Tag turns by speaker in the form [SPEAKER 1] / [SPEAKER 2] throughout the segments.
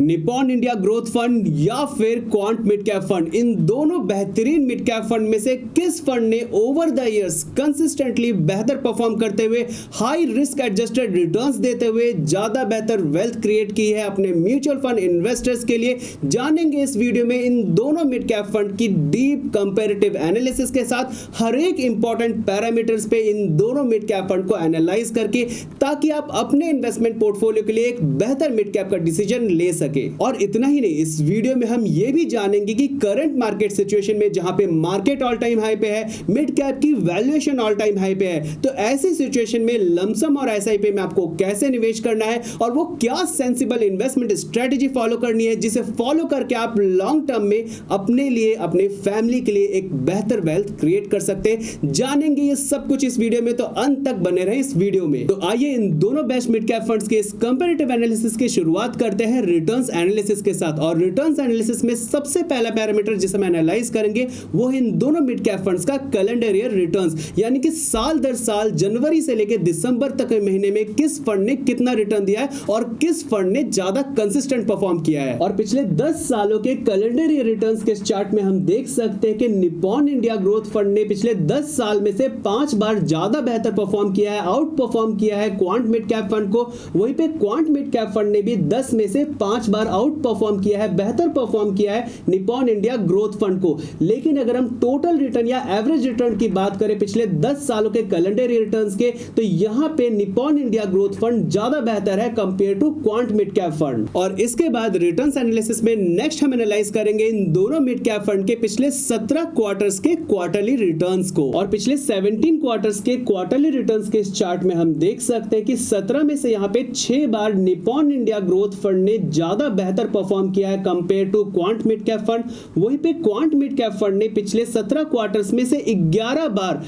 [SPEAKER 1] Nippon India growth fund या फिर quant mid cap fund, इन दोनों बेहतरीन मिड कैप फंड में से किस फंड ने ओवर द इयर्स कंसिस्टेंटली बेहतर परफॉर्म करते हुए हाई रिस्क एडजस्टेड रिटर्न्स देते हुए ज्यादा बेहतर वेल्थ क्रिएट की है अपने म्यूचुअल फंड इन्वेस्टर्स के लिए? जानेंगे इस वीडियो में इन दोनों मिड कैप फंड की डीप कंपैरेटिव एनालिसिस के साथ हर एक इंपॉर्टेंट पैरामीटर्स पे इन दोनों मिड कैप फंड को एनालाइज करके, ताकि आप अपने इन्वेस्टमेंट पोर्टफोलियो के लिए एक बेहतर मिड कैप का डिसीजन ले सके। और इतना ही नहीं, इस वीडियो में हम ये भी जानेंगे कि करंट मार्केट सिचुएशन में जहां पे मार्केट ऑल टाइम हाई पे है, मिड कैप की वैल्यूएशन ऑल टाइम हाई पे है, तो ऐसी सिचुएशन में लमसम और एसआईपी में आपको कैसे निवेश करना है और वो क्या सेंसिबल इन्वेस्टमेंट स्ट्रेटेजी फॉलो करनी है जिसे फॉलो करके आप लॉन्ग टर्म में अपने लिए, अपने फैमिली के लिए एक बेहतर वेल्थ क्रिएट कर सकते हैं। जानेंगे ये सब कुछ इस वीडियो में, तो अंत तक बने रहे इस वीडियो में। तो आइए इन दोनों बेस्ट मिड कैप फंड्स के इस कंपैरेटिव एनालिसिस की शुरुआत करते हैं रिटर्न्स एनालिसिस के साथ। और रिटर्न्स एनालिसिस में सबसे पहला पैरामीटर जिसे हम एनालाइज करेंगे वो है इन दोनों मिड कैप फंड्स का कैलेंडर ईयर रिटर्न्स, यानी कि साल दर साल जनवरी से लेकर दिसंबर तक के महीने में किस फंड ने कितना रिटर्न दिया है और किस फंड ने ज्यादा कंसिस्टेंट परफॉर्म किया है। और पिछले 10 सालों के कैलेंडर ईयर रिटर्न्स के चार्ट में हम देख सकते हैं कि निप्पॉन इंडिया ग्रोथ फंड ने पिछले 10 साल में से 5 बार ज्यादा बेहतर परफॉर्म किया है, आउट परफॉर्म किया है क्वांट मिड कैप फंड को। वहीं पे क्वांट मिड कैप फंड ने भी 10 में से 5 बार आउट परफॉर्म किया है, बेहतर परफॉर्म किया है निप्पॉन इंडिया ग्रोथ फंड को। लेकिन अगर हम टोटल रिटर्न या एवरेज रिटर्न की बात करें पिछले 10 सालों के कैलेंडर रिटर्न्स के, तो यहां पे निप्पॉन इंडिया ग्रोथ फंड ज्यादा बेहतर है compare to Quant mid cap fund. और इसके बाद रिटर्न्स एनालिसिस में नेक्स्ट हम एनालाइज करेंगे इन दोनों मिड कैप फंड के पिछले 17 क्वार्टर्स के क्वार्टरली रिटर्न्स को। और पिछले 17 क्वार्टर्स के क्वार्टरली रिटर्न्स के इस चार्ट में हम देख सकते हैं कि 17 में से यहां पे 6 बार निप्पॉन इंडिया ग्रोथ फंड ने ज्यादा बेहतर परफॉर्म किया है compare to Quant mid cap fund. वहीं पे क्वांट मिड कैप फंड ने पिछले 17 क्वार्टर्स में से 11 बार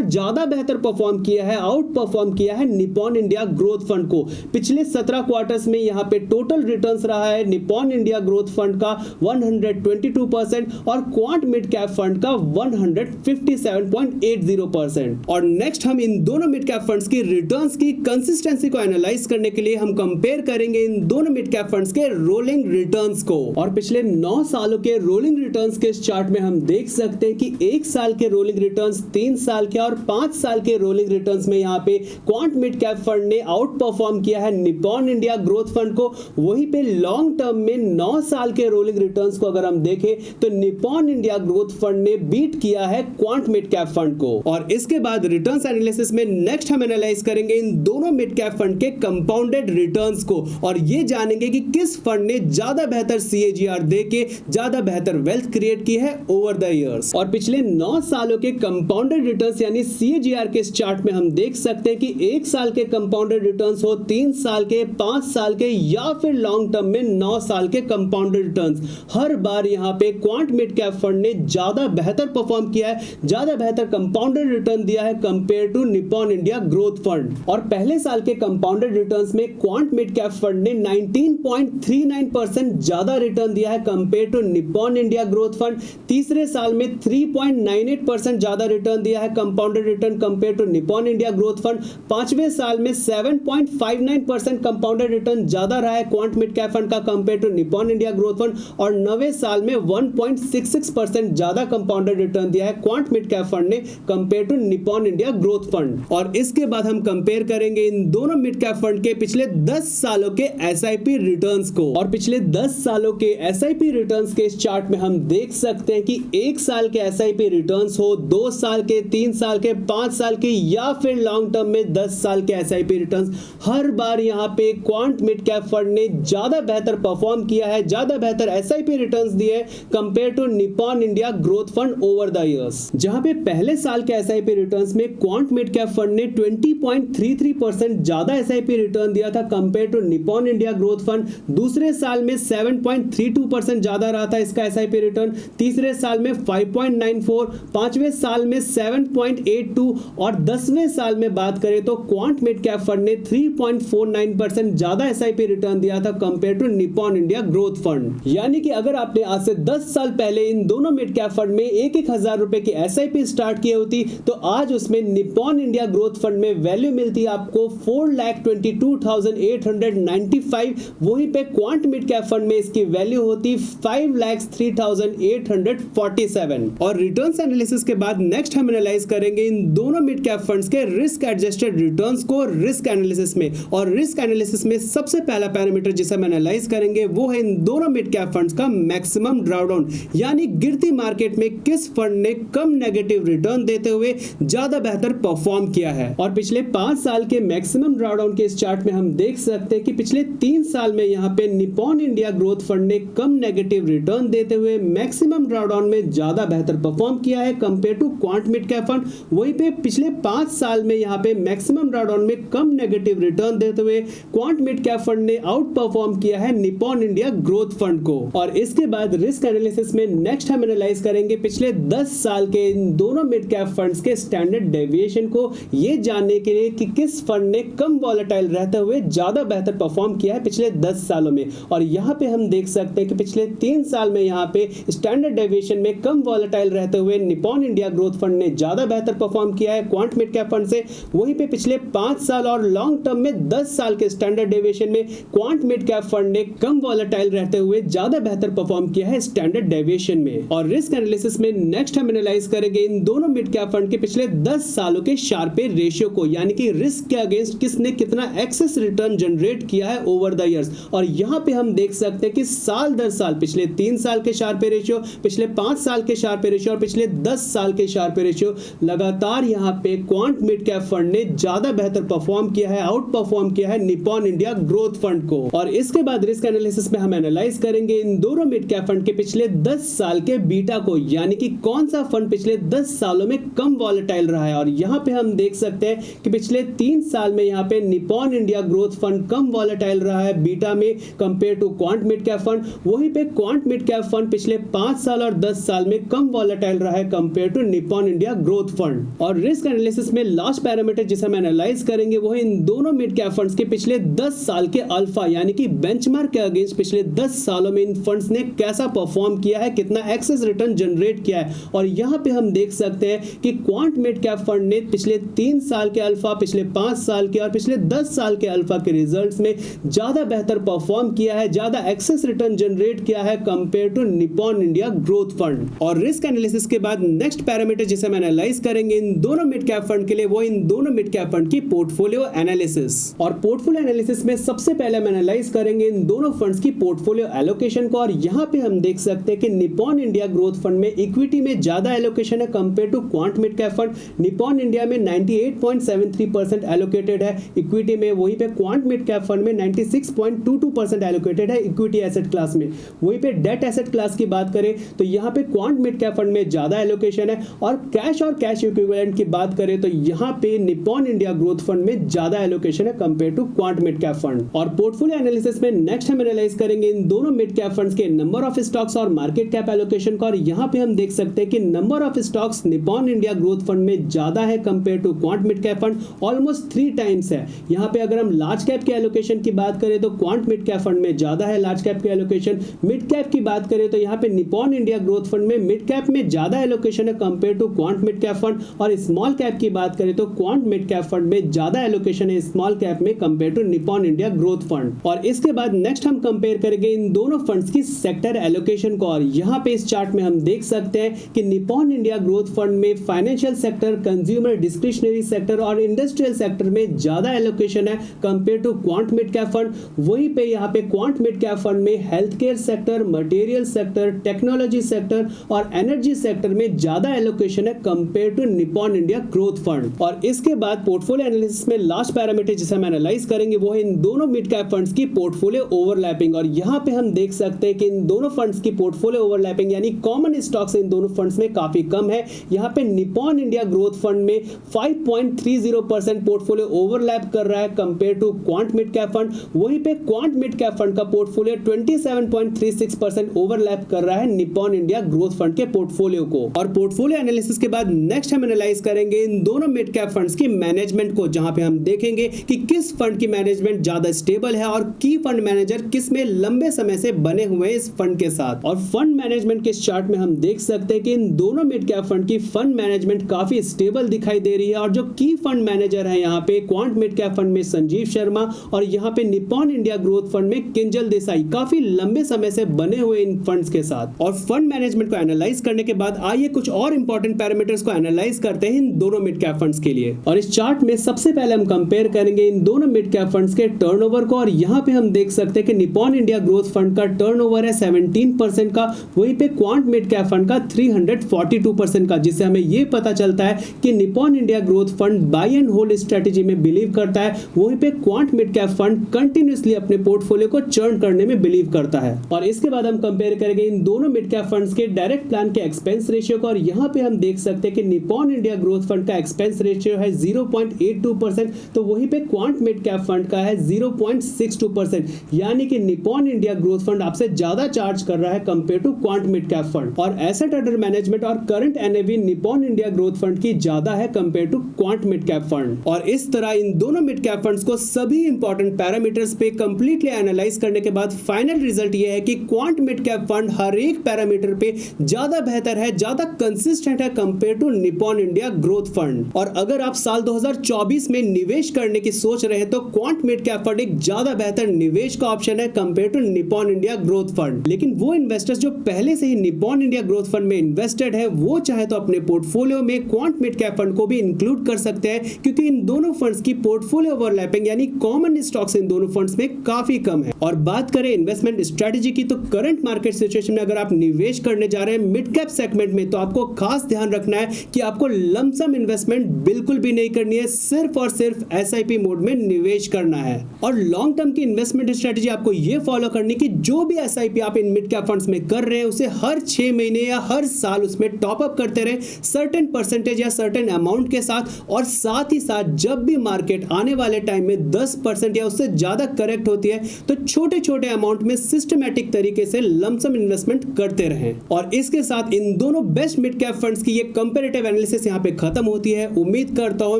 [SPEAKER 1] ज्यादा बेहतर परफॉर्म किया है, आउट परफॉर्म किया है निप्पॉन इंडिया ग्रोथ फंड को। पिछले 17 क्वार्टर्स में यहां पे टोटल रिटर्न्स रहा है निप्पॉन इंडिया ग्रोथ फंड का 122% और क्वांट मिड कैप फंड का 157.80%। और नेक्स्ट हम इन दोनों मिड कैप फंड्स की रिटर्न्स की कंसिस्टेंसी को एनालाइज करने के लिए हम कंपेयर करेंगे इन दोनों मिड कैप फंड्स के रोलिंग रिटर्न्स को। और पिछले 9 सालों के रोलिंग रिटर्न्स के इस चार्ट में हम देख सकते हैं कि 1 साल के रोलिंग रिटर्न्स, 3 साल के और 5 साल के रोलिंग रिटर्न्स में यहां पे क्वांट मिड कैप फंड ने आउट परफॉर्म किया है निप्पॉन इंडिया ग्रोथ फंड को। वहीं पे लॉन्ग टर्म में 9 साल के रोलिंग रिटर्न्स को अगर हम देखें तो निप्पॉन इंडिया ग्रोथ फंड ने बीट किया है क्वांट मिड कैप फंड को। और इसके बाद रिटर्न्स एनालिसिस में नेक्स्ट हम एनालाइज करेंगे इन दोनों मिड कैप फंड के कंपाउंडेड रिटर्न्स को और ये जानेंगे कि किस फंड ने ज्यादा बेहतर सीएजीआर देके ज्यादा बेहतर वेल्थ क्रिएट की है ओवर द इयर्स। और पिछले 9 सालों के कंपाउंडेड रिटर्न्स यानी सीएजीआर के इस चार्ट में हम देख सकते हैं कि 1 साल के कंपाउंडेड रिटर्न्स हो, 3 साल के, 5 साल के या फिर लॉन्ग टर्म में 9 साल के कंपाउंडेड रिटर्न्स, हर बार यहां पे क्वांट मिड कैप फंड ने ज्यादा बेहतर परफॉर्म किया है, ज्यादा बेहतर कंपाउंडेड रिटर्न दिया है compare to Nippon India growth fund. और पहले साल के कंपाउंडेड रिटर्न्स में क्वांट मिड कैप फंड ने 19.39% ज्यादा रिटर्न दिया है compare to Nippon India growth फंड। तीसरे साल में 3.98% ज्यादा रिटर्न दिया है compounded return compare to Nippon India growth fund. 5वें साल में 7.59% कंपाउंडेड रिटर्न ज्यादा रहा है क्वांट मिड कैप फंड का compare to Nippon India growth fund. और 9वें साल में 1.66% ज्यादा कंपाउंडेड रिटर्न दिया है क्वांट मिड कैप फंड ने compare to Nippon India growth fund. और इसके बाद हम कंपेयर करेंगे इन दोनों मिड कैप फंड के पिछले 10 सालों के एसआईपी रिटर्न्स को। और पिछले 10 सालों के एसआईपी रिटर्न्स के इस चार्ट में हम देख सकते हैं कि 1 साल के एसआईपी रिटर्न्स हो, 2 साल के, 3 साल के, 5 साल के या फिर लॉन्ग टर्म में 10 साल के एसआईपी रिटर्न्स, हर बार यहां पे क्वांट मिड कैप फंड ने ज्यादा बेहतर परफॉर्म किया है, ज्यादा बेहतर एसआईपी रिटर्न्स दिए compare to Nippon India growth fund over the years. जहां पे पहले साल के एसआईपी रिटर्न्स में क्वांट मिड कैप फंड ने 20.33% ज्यादा एसआईपी रिटर्न दिया था compare to Nippon India growth fund. दूसरे साल में 7.32% ज्यादा रहा था इसका एसआईपी रिटर्न, तीसरे साल में 5.94, 5वें साल में 7.82 और 10वें साल में बात करें तो क्वांट मिड कैप फंड ने 3.49% ज्यादा एसआईपी रिटर्न दिया था compare to Nippon India growth fund. यानी कि अगर आपने आज से 10 साल पहले इन दोनों मिड कैप फंड में 1-1 हजार रुपए की एसआईपी स्टार्ट की होती तो आज उसमें निप्पॉन इंडिया ग्रोथ फंड में वैल्यू मिलती आपको 4,22,895। वहीं वहीं पे क्वांट मिड कैप फंड में इसकी वैल्यू होती 5,03,847। और रिटर्न्स एनालिसिस के बाद नेक्स्ट हम एनालाइज करेंगे इन दोनों मिड कैप फंड्स के रिस्क एडजस्टेड रिटर्न्स को रिस्क एनालिसिस में। और रिस्क एनालिसिस में सबसे पहला पैरामीटर जिसे हम एनालाइज करेंगे वो है इन दोनों मिड कैप फंड्स का मैक्सिमम ड्रॉडाउन, यानी गिरती मार्केट में किस फंड ने कम नेगेटिव रिटर्न देते हुए ज्यादा बेहतर परफॉर्म किया है। और पिछले 5 साल के मैक्सिमम ड्रॉडाउन के इस चार्ट में हम देख सकते हैं कि पिछले 3 साल में यहाँ पे निप्पॉन इंडिया ग्रोथ फंड ने कम नेगेटिव रिटर्न देते हुए मैक्सिमम ड्रॉडाउन में ज्यादा बेहतर परफॉर्म किया है compare to Quant mid cap fund. वहीं पे पिछले 5 साल में यहाँ पे मैक्सिमम ड्रॉडाउन में कम नेगेटिव रिटर्न देते हुए क्वांट मिड कैप फंड ने आउट परफॉर्म किया है निप्पॉन इंडिया ग्रोथ फंड को। और इसके बाद रिस्क एनालिसिस में नेक्स्ट हम एनालाइज करेंगे पिछले 10 साल के इन दोनों मिड कैप फंड्स के स्टैंडर्ड डेविएशन को, ये जानने के लिए कि किस फंड ने कम वॉलेटाइल रहते हुए ज्यादा बेहतर परफॉर्म किया है पिछले 10 सालों में। और यहाँ पे हम देख सकते हैं कि पिछले 3 साल में यहाँ पे स्टैंडर्ड डेविएशन में कम वॉलेटाइल रहते हुए निप्पॉन इंडिया ग्रोथ फंड ने ज्यादा बेहतर परफॉर्म किया है क्वांट मिड कैप फंड से। वहीं पे पिछले 5 साल और लॉन्ग टर्म में 10 साल के स्टैंडर्ड डेविएशन में क्वांट मिड कैप फंड ने कम वॉलेटाइल रहते हुए ज्यादा बेहतर परफॉर्म किया है स्टैंडर्ड डेविएशन में। और रिस्क एनालिसिस में नेक्स्ट हम एनालाइज करेंगे इन दोनों मिड कैप फंड के पिछले 10 सालों के शार्पे रेशियो को, यानी कि रिस्क के अगेंस्ट किसने कितना एक्सेस रिटर्न जनरेट किया है ओवर द इयर्स। और यहाँ पे हम देख सकते हैं कि साल दर साल पिछले 3 साल के शार्पे रेशियो, पिछले 5 साल के शार्पे रेशियो और पिछले 10 साल के शार्पे रेशियो लगातार यहाँ पे क्वांट मिड कैप फंड ने ज्यादा बेहतर परफॉर्म किया है, आउट परफॉर्म किया है निप्पॉन इंडिया ग्रोथ फंड को। और इसके बाद रिस्क एनालिसिस में हम एनालाइज करेंगे इन दोनों मिड कैप फंड के पिछले 10 साल के बीटा को, यानी कि कौन सा फंड पिछले 10 सालों में कम वॉलेटाइल रहा है। और यहाँ पे हम देख सकते हैं कि पिछले 3 साल में यहाँ पे निप्पॉन इंडिया ग्रोथ फंड कम वॉलेटाइल रहा है बीटा में compare to Quant mid cap fund. वहीं पे क्वांट मिड कैप फंड पिछले 5 साल और 10 साल में कम वॉलेटाइल रहा है compare to Nippon India growth fund. और रिस्क एनालिसिस में लास्ट पैरामीटर जिसे हम एनालाइज करेंगे वो है इन दोनों मिड कैप फंड्स के पिछले 10 साल के अल्फा, यानी कि बेंचमार्क के अगेंस्ट पिछले 10 सालों में इन फंड्स ने कैसा परफॉर्म किया है, कितना एक्सेस रिटर्न जनरेट किया है। और यहाँ पे हम देख सकते हैं कि क्वांट मिड कैप फंड ने पिछले 3 साल के अल्फा, पिछले 5 साल के और पिछले 10 साल के अल्फा के रिजल्ट्स में ज्यादा बेहतर परफॉर्म किया है, ज्यादा एक्सेस रिटर्न जनरेट किया है compare to Nippon India growth fund. और रिस्क एनालिसिस के बाद नेक्स्ट पैरामीटर जिसे हम एनालाइज करेंगे इन दोनों मिड कैप फंड के लिए वो इन दोनों मिड कैप फंड की पोर्टफोलियो एनालिसिस। और पोर्टफोलियो एनालिसिस में सबसे पहले हम एनालाइज करेंगे इन दोनों फंड्स की पोर्टफोलियो एलोकेशन को। और यहाँ पे हम देख सकते हैं कि निप्पॉन इंडिया ग्रोथ फंड में इक्विटी में ज्यादा एलोकेशन है compare to Quant mid cap fund. Nippon India में 98.73% एलोकेटेड है इक्विटी में, वहीं पे क्वांट मिड कैप फंड में 96.22% एलोकेटेड है इक्विटी एसेट क्लास में। वहीं पे डेट एसेट क्लास की बात करें तो यहाँ पे क्वांट मिड कैप फंड में ज्यादा एलोकेशन है। और कैश इक्विवेलेंट की बात करें तो यहाँ पे निप्पॉन इंडिया ग्रोथ फंड में ज्यादा एलोकेशन है compare to Quant mid cap fund. और पोर्टफोलियो एनालिसिस में नेक्स्ट हम एनालाइज करेंगे इन दोनों मिड कैप फंड्स के नंबर ऑफ स्टॉक्स और मार्केट कैप एलोकेशन को। और यहाँ पे हम देख सकते हैं कि number of stocks Nippon India growth fund में ज्यादा है compare to Quant mid cap fund, almost 3 times है। यहाँ पे अगर हम लार्ज कैप के एलोकेशन की बात करें तो क्वांट मिड कैप फंड में ज्यादा है लार्ज कैप के एलोकेशन। मिड कैप की बात करें तो यहाँ पे निप्पॉन इंडिया ग्रोथ फंड में मिड कैप में ज्यादा एलोकेशन है compare to Quant mid cap fund. और स्मॉल कैप की बात करें तो क्वांट मिड कैप फंड में ज्यादा एलोकेशन है स्मॉल कैप में compare to Nippon India growth fund. और इसके बाद नेक्स्ट हम कंपेयर करेंगे इन दोनों फंड्स की सेक्टर एलोकेशन को। और यहाँ पे इस चार्ट में हम देख सकते हैं कि निप्पॉन इंडिया ग्रोथ फंड में financial sector, consumer discretionary sector और इंडस्ट्रियल सेक्टर में ज्यादा एलोकेशन है compare to Quant mid cap fund. वहीं पे यहाँ पे क्वांट मिड कैप फंड में health care sector, material sector, technology sector और एनर्जी सेक्टर में ज्यादा एलोकेशन है compare to Nippon India growth fund. और इसके बाद पोर्टफोलियो एनालिसिस में लास्ट पैरामीटर जिसे हम एनालाइज करेंगे वो है इन दोनों मिड कैप फंड्स की पोर्टफोलियो ओवरलैपिंग। और यहाँ पे हम देख सकते हैं कि इन दोनों फंड्स की पोर्टफोलियो ओवरलैपिंग यानी कॉमन स्टॉक्स इन दोनों फंड्स में काफी कम है। यहाँ पे निप्पॉन इंडिया ग्रोथ फंड में 5.30% पोर्टफोलियो ओवरलैप कर रहा है compare to Quant mid cap fund. वहीं पे क्वांट मिड कैप फंड का पोर्टफोलियो 27.36% ओवरलैप कर रहा है निप्पॉन इंडिया ग्रोथ फंड के पोर्टफोलियो को। और पोर्टफोलियो एनालिसिस के बाद नेक्स्ट हम एनालाइज करेंगे इन दोनों मिड कैप फंड्स की मैनेजमेंट को, जहां पे हम देखेंगे कि किस फंड की मैनेजमेंट ज्यादा स्टेबल है और की फंड मैनेजर किस में लंबे समय से बने हुए हैं इस फंड के साथ। और फंड मैनेजमेंट के चार्ट में हम देख सकते हैं कि इन दोनों मिड कैप फंड की फंड मैनेजमेंट काफी स्टेबल दिखाई दे रही है। और जो की फंड मैनेजर है यहाँ पे क्वांट मिड कैप फंड में संजीव शर्मा और यहाँ पे निप्पॉन इंडिया ग्रोथ फंड में किंजल देसाई काफी लंबे समय से बने हुए इन फंड्स के साथ। और फंड मैनेजमेंट को एनालाइज करने के बाद आइए कुछ और इंपॉर्टेंट पैरामीटर्स को एनालाइज करते हैं इन दोनों मिड कैप फंड्स के लिए। और इस चार्ट में सबसे पहले हम कंपेयर करेंगे इन दोनों मिड कैप फंड्स के टर्नओवर को। और यहाँ पे हम देख सकते हैं कि निप्पॉन इंडिया ग्रोथ फंड का टर्नओवर है 17% का, वहीं पे क्वांट मिड कैप फंड का 342% का, जिससे हमें ये पता चलता है कि Nippon India growth fund buy and hold strategy में बिलीव करता है, वहीं पे Quant mid cap fund continuously अपने पोर्टफोलियो को चर्न करने में बिलीव करता है। और इसके बाद हम कंपेयर करेंगे इन दोनों मिड कैप फंड्स के डायरेक्ट प्लान के एक्सपेंस रेशियो को। और यहाँ पे हम देख सकते हैं कि निप्पॉन इंडिया ग्रोथ फंड का एक्सपेंस रेशियो है 0.82%, तो वहीं पे क्वांट मिड कैप फंड का है 0.62%, यानी कि निप्पॉन इंडिया ग्रोथ फंड आपसे ज्यादा चार्ज कर रहा है compare to Quant mid cap fund. और एसेट अंडर मैनेजमेंट और current NAV Nippon India growth fund की ज्यादा है compare to Quant mid cap fund. और इस तरह इन दोनों मिड कैप फंड्स को सभी इंपॉर्टेंट पैरामीटर्स पे कंप्लीटली एनालाइज करने के बाद फाइनल रिजल्ट ये है कि क्वांट मिड कैप फंड हर एक पैरामीटर पे ज्यादा बेहतर है, ज्यादा कंसिस्टेंट है compare to Nippon India growth fund. और अगर आप साल 2024 में निवेश करने की सोच रहे हैं तो क्वांट मिड कैप फंड एक ज्यादा बेहतर निवेश का ऑप्शन है compare to Nippon India growth fund. लेकिन वो इन्वेस्टर्स जो पहले से ही निप्पॉन इंडिया ग्रोथ फंड में इन्वेस्टेड है, वो चाहे तो अपने पोर्टफोलियो में क्वांट मिड कैप फंड को भी इंक्लूड कर सकते हैं, क्योंकि इन दोनों फंड्स की पोर्टफोलियो ओवरलैपिंग यानी कॉमन स्टॉक्स इन दोनों फंड्स में काफी कम है। और बात करें इन्वेस्टमेंट स्ट्रेटजी की, तो करंट मार्केट सिचुएशन में अगर आप निवेश करने जा रहे हैं मिड कैप सेगमेंट में, तो आपको खास ध्यान रखना है कि आपको लमसम इन्वेस्टमेंट बिल्कुल भी नहीं करनी है, सिर्फ और सिर्फ एसआईपी मोड में निवेश करना है। और लॉन्ग टर्म की इन्वेस्टमेंट स्ट्रेटजी आपको ये फॉलो करनी कि जो भी एसआईपी आप इन मिड कैप फंड्स में कर रहे हैं उसे हर 6 महीने या हर साल उसमें टॉप अप करते रहे सर्टेन परसेंटेज या सर्टेन अमाउंट के साथ। और साथ ही साथ जब भी मार्केट आने वाले टाइम में 10% या उससे ज्यादा करेक्ट होती है तो छोटे छोटे अमाउंट में सिस्टमैटिक तरीके से लमसम इन्वेस्टमेंट करते रहें। और इसके साथ इन दोनों बेस्ट मिड कैप फंड्स की ये कंपैरेटिव एनालिसिस यहां पे खत्म होती है। उम्मीद करता हूं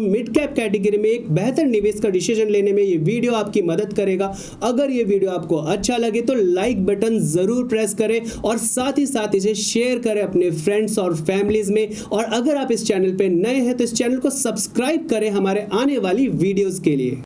[SPEAKER 1] मिड कैप कैटेगरी में एक बेहतर निवेश का डिसीजन लेने में ये वीडियो आपकी मदद करेगा। अगर ये वीडियो आपको अच्छा लगे तो लाइक बटन जरूर प्रेस करें और साथ ही साथ इसे शेयर करें अपने फ्रेंड्स और फैमिलीज में। और अगर आप इस चैनल पे नए हैं तो इस चैनल को सब्सक्राइब करें हमारे आने वाली वीडियोस के लिए।